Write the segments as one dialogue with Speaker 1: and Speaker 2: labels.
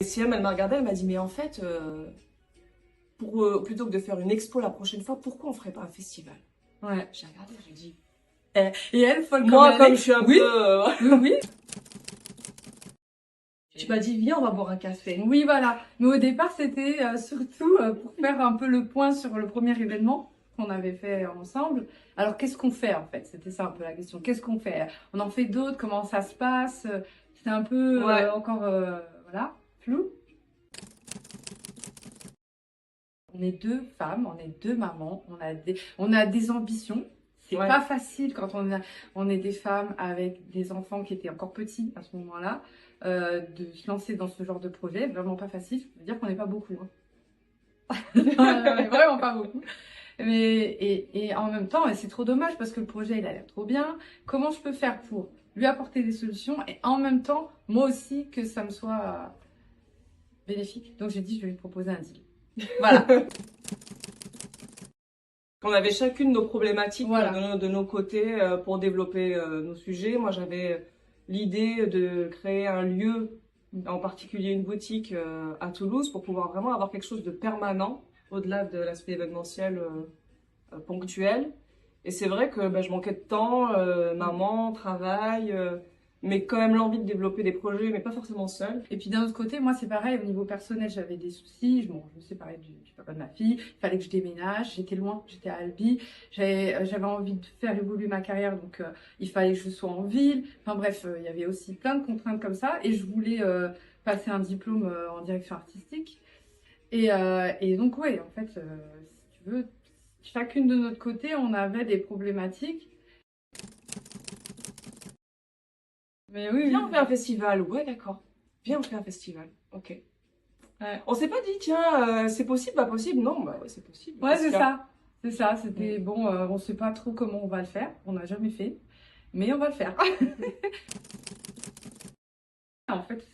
Speaker 1: Et Siam, elle m'a regardée, elle m'a dit, mais en fait, plutôt que de faire une expo la prochaine fois, pourquoi on ferait pas un festival?
Speaker 2: Ouais.
Speaker 1: J'ai regardé, j'ai dit,
Speaker 2: Et elle, folle
Speaker 1: moi,
Speaker 2: comme elle
Speaker 1: comme
Speaker 2: est,
Speaker 1: je suis un
Speaker 2: oui,
Speaker 1: peu...
Speaker 2: oui, oui.
Speaker 1: Tu m'as dit, viens, on va boire un café.
Speaker 2: Oui, voilà. Mais au départ, c'était surtout pour faire un peu le point sur le premier événement qu'on avait fait ensemble. Alors, qu'est-ce qu'on fait en fait? C'était ça un peu la question. Qu'est-ce qu'on fait? On en fait d'autres? Comment ça se passe? C'était un peu
Speaker 1: Ouais.
Speaker 2: encore, voilà, flou. On est deux femmes, on est deux mamans, on a des ambitions. C'est
Speaker 1: Ouais.
Speaker 2: pas facile quand on est des femmes avec des enfants qui étaient encore petits à ce moment-là, de se lancer dans ce genre de projet. Vraiment pas facile. Je veux dire qu'on n'est pas beaucoup. Hein. Vraiment pas beaucoup. Et en même temps, et c'est trop dommage parce que le projet il a l'air trop bien. Comment je peux faire pour lui apporter des solutions et en même temps, moi aussi, que ça me soit bénéfique. Donc j'ai dit, je vais lui proposer un deal. Voilà.
Speaker 1: On avait chacune nos problématiques
Speaker 2: Voilà.
Speaker 1: de nos côtés pour développer nos sujets. Moi, j'avais l'idée de créer un lieu, en particulier une boutique à Toulouse, pour pouvoir vraiment avoir quelque chose de permanent, au-delà de l'aspect événementiel ponctuel. Et c'est vrai que je manquais de temps, maman, travail, mais quand même l'envie de développer des projets, mais pas forcément seule.
Speaker 2: Et puis d'un autre côté, moi c'est pareil, au niveau personnel, j'avais des soucis. Je me séparais du papa de ma fille, il fallait que je déménage, j'étais loin, j'étais à Albi, j'avais envie de faire évoluer ma carrière, donc il fallait que je sois en ville. Enfin bref, il y avait aussi plein de contraintes comme ça, et je voulais passer un diplôme en direction artistique. Et donc ouais, en fait, si tu veux, chacune de notre côté, on avait des problématiques. Mais oui,
Speaker 1: Viens,
Speaker 2: oui.
Speaker 1: on fait un festival. Ouais, d'accord. Viens, on fait un festival. Ok.
Speaker 2: Ouais.
Speaker 1: On s'est pas dit, tiens, c'est possible, pas possible. Non, bah ouais, c'est possible.
Speaker 2: Ouais,
Speaker 1: Parce
Speaker 2: c'est
Speaker 1: qu'il y a-
Speaker 2: ça. C'est ça. C'était bon, on sait pas trop comment on va le faire. On n'a jamais fait. Mais on va le faire. En fait,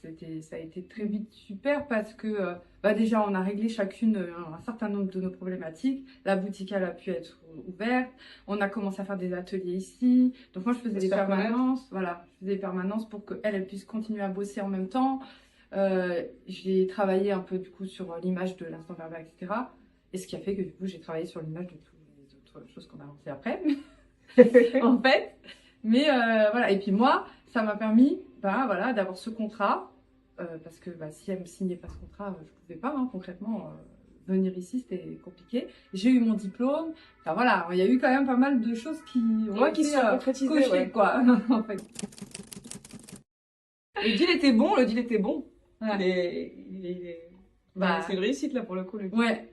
Speaker 2: ça a été très vite super parce que déjà, on a réglé chacune un certain nombre de nos problématiques. La boutique, elle a pu être ouverte. On a commencé à faire des ateliers ici. Donc moi, je faisais
Speaker 1: De
Speaker 2: des
Speaker 1: se faire
Speaker 2: permanences. Voilà, je faisais des permanences pour qu'elle, elle puisse continuer à bosser en même temps. J'ai travaillé un peu du coup sur l'image de l'instant verbal, etc. Et ce qui a fait que du coup, j'ai travaillé sur l'image de toutes les autres choses qu'on a lancées après. En fait. Mais voilà, et puis moi, ça m'a permis voilà, d'avoir ce contrat, parce que si elle ne me signait pas ce contrat, je ne pouvais pas, hein, concrètement, venir ici, c'était compliqué. J'ai eu mon diplôme, enfin voilà, il y a eu quand même pas mal de choses qui ont
Speaker 1: Ouais,
Speaker 2: été
Speaker 1: qui se sont concrétisées,
Speaker 2: cochées,
Speaker 1: ouais.
Speaker 2: quoi, en fait.
Speaker 1: Le deal était bon, le deal était bon.
Speaker 2: Ouais.
Speaker 1: C'est
Speaker 2: Bah,
Speaker 1: une réussite là pour le coup. Le deal.
Speaker 2: ouais.